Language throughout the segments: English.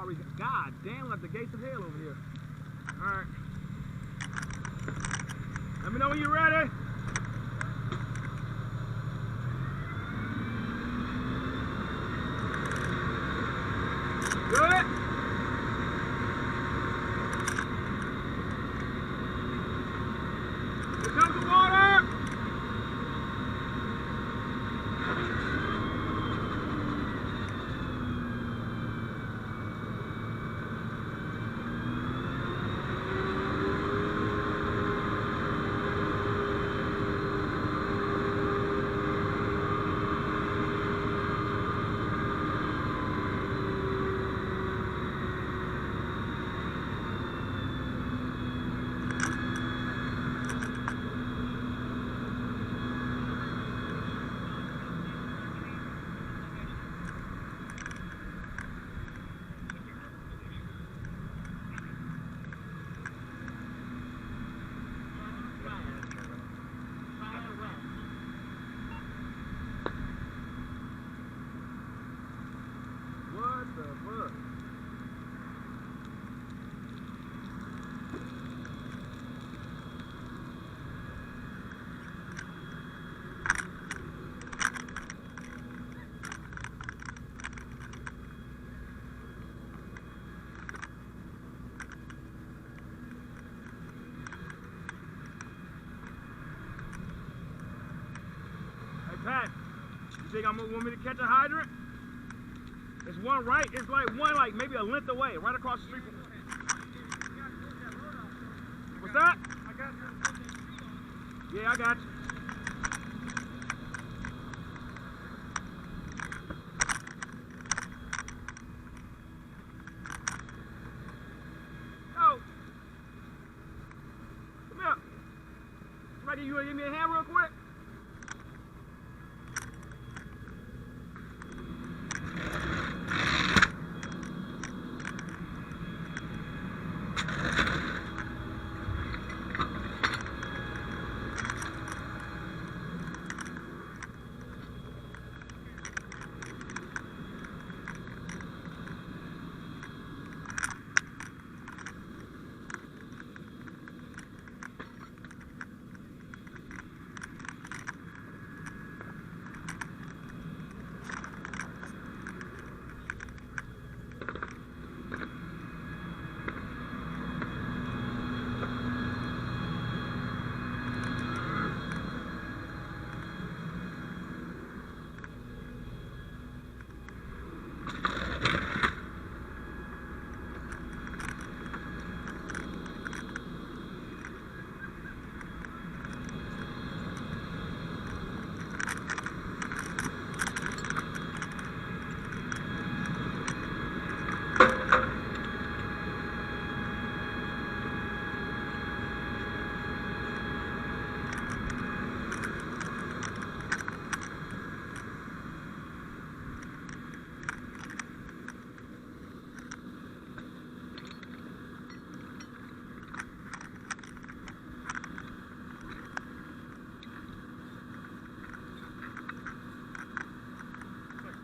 already. God damn, like the gates of hell over here. All right. Let me know when you're ready. Good. Here comes the water. What the fuck? Hey Pat, you think I'm gonna want me to catch a hydrant? It's one right, it's like one like maybe a length away, right across the street. What's that? Yeah, I got you. Oh, come here. Somebody, you wanna give me a hand real quick?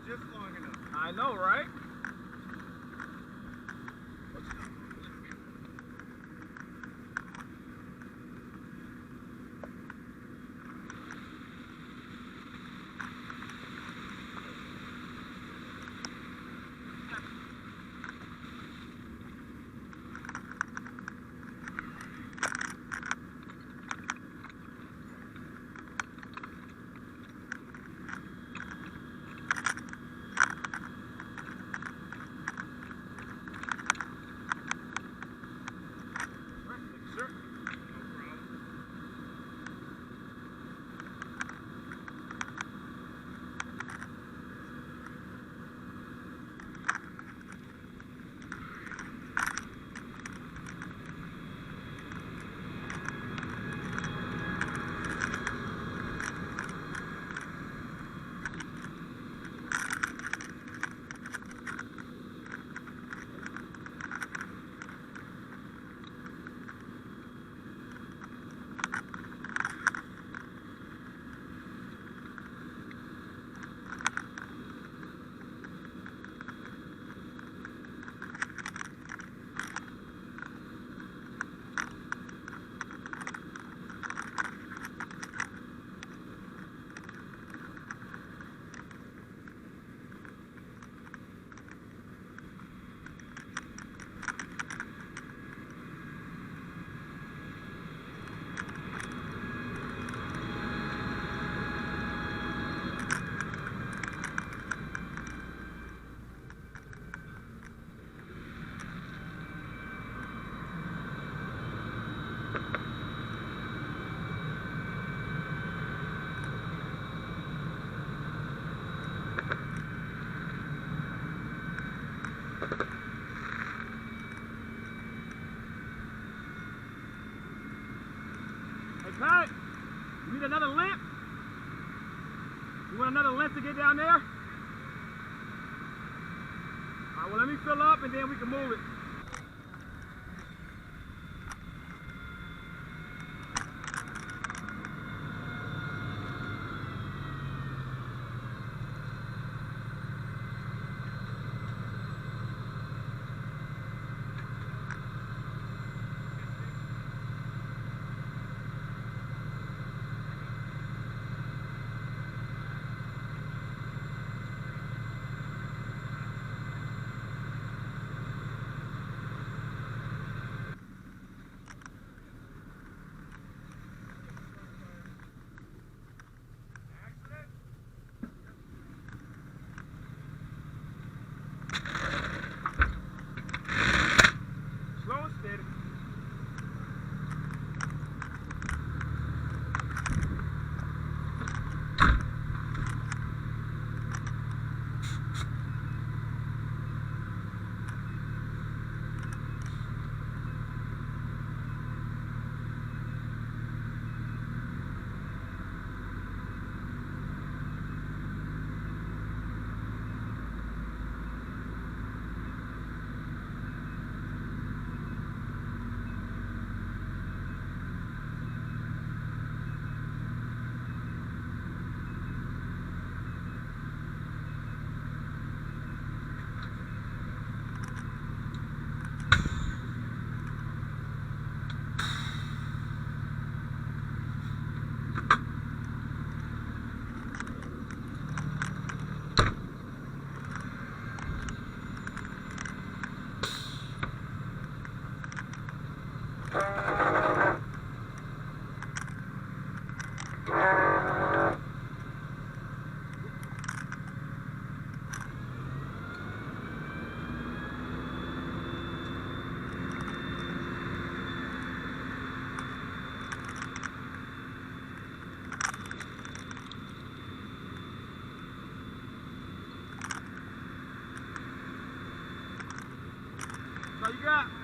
Just long enough. I know, right? length to get down there? All right, well, let me fill up and then we can move it. Slow and steady. That's all you got.